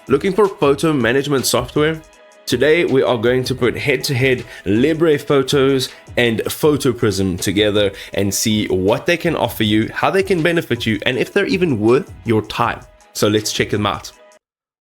Looking for photo management software? Today we are going to put head-to-head LibrePhotos and Photoprism together and see what they can offer you, how they can benefit you, and if they're even worth your time. So let's check them out.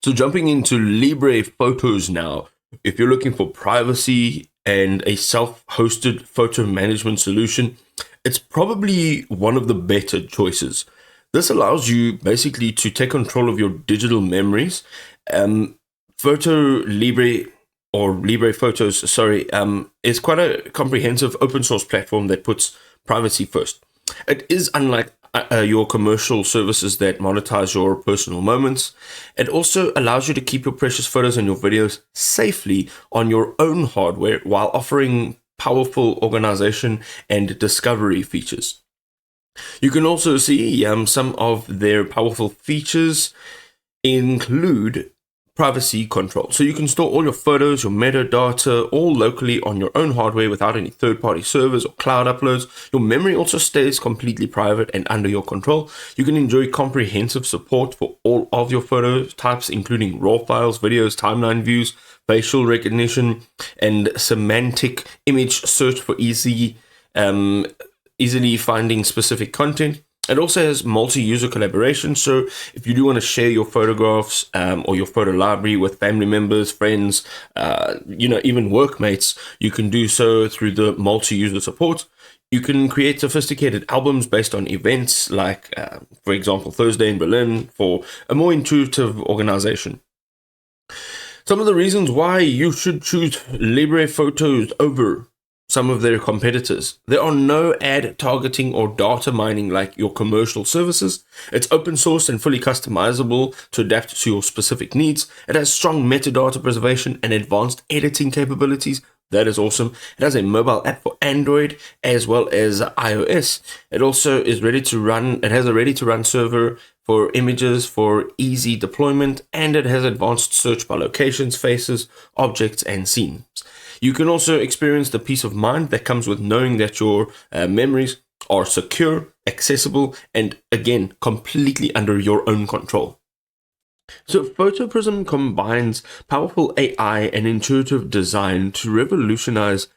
So jumping into LibrePhotos now, if you're looking for privacy and a self-hosted photo management solution, it's probably one of the better choices. This allows you basically to take control of your digital memories. LibrePhotos, is quite a comprehensive open source platform that puts privacy first. It is unlike your commercial services that monetize your personal moments. It also allows you to keep your precious photos and your videos safely on your own hardware while offering powerful organization and discovery features. You can also see some of their powerful features include privacy control. So you can store all your photos, your metadata, all locally on your own hardware without any third-party servers or cloud uploads. Your memory also stays completely private and under your control. You can enjoy comprehensive support for all of your photo types, including raw files, videos, timeline views, facial recognition, and semantic image search for easily finding specific content. It also has multi-user collaboration, so if you do want to share your photographs or your photo library with family members, friends, even workmates, you can do so through the multi-user support. You can create sophisticated albums based on events like, for example, Thursday in Berlin for a more intuitive organization. Some of the reasons why you should choose LibrePhotos over some of their competitors. There are no ad targeting or data mining like your commercial services. It's open source and fully customizable to adapt to your specific needs. It has strong metadata preservation and advanced editing capabilities. That is awesome. It has a mobile app for Android as well as iOS. It also is ready to run. It has a ready to run server for images for easy deployment, and it has advanced search by locations, faces, objects, and scenes. You can also experience the peace of mind that comes with knowing that your memories are secure, accessible, and again, completely under your own control. So Photoprism combines powerful AI and intuitive design to revolutionize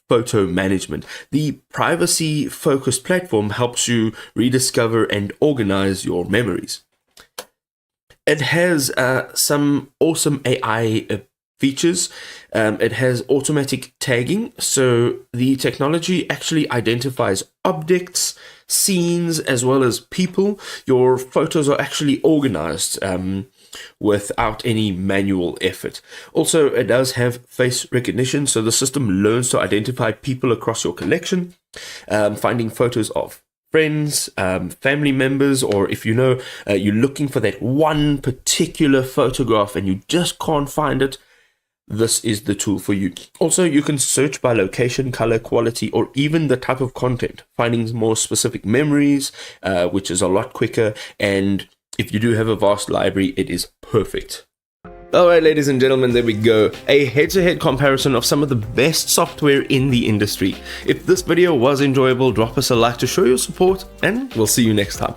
photo management. The privacy-focused platform helps you rediscover and organize your memories. It has some awesome AI features. It has automatic tagging, so the technology actually identifies objects, scenes, as well as people. Your photos are actually organized without any manual effort. Also, it does have face recognition, so the system learns to identify people across your collection, finding photos of friends, family members, or if you're looking for that one particular photograph and you just can't find it, this is the tool for you. Also, you can search by location, color, quality, or even the type of content, finding more specific memories, which is a lot quicker. And if you do have a vast library, it is perfect. Alright, ladies and gentlemen, there we go. A head-to-head comparison of some of the best software in the industry. If this video was enjoyable, drop us a like to show your support, and we'll see you next time.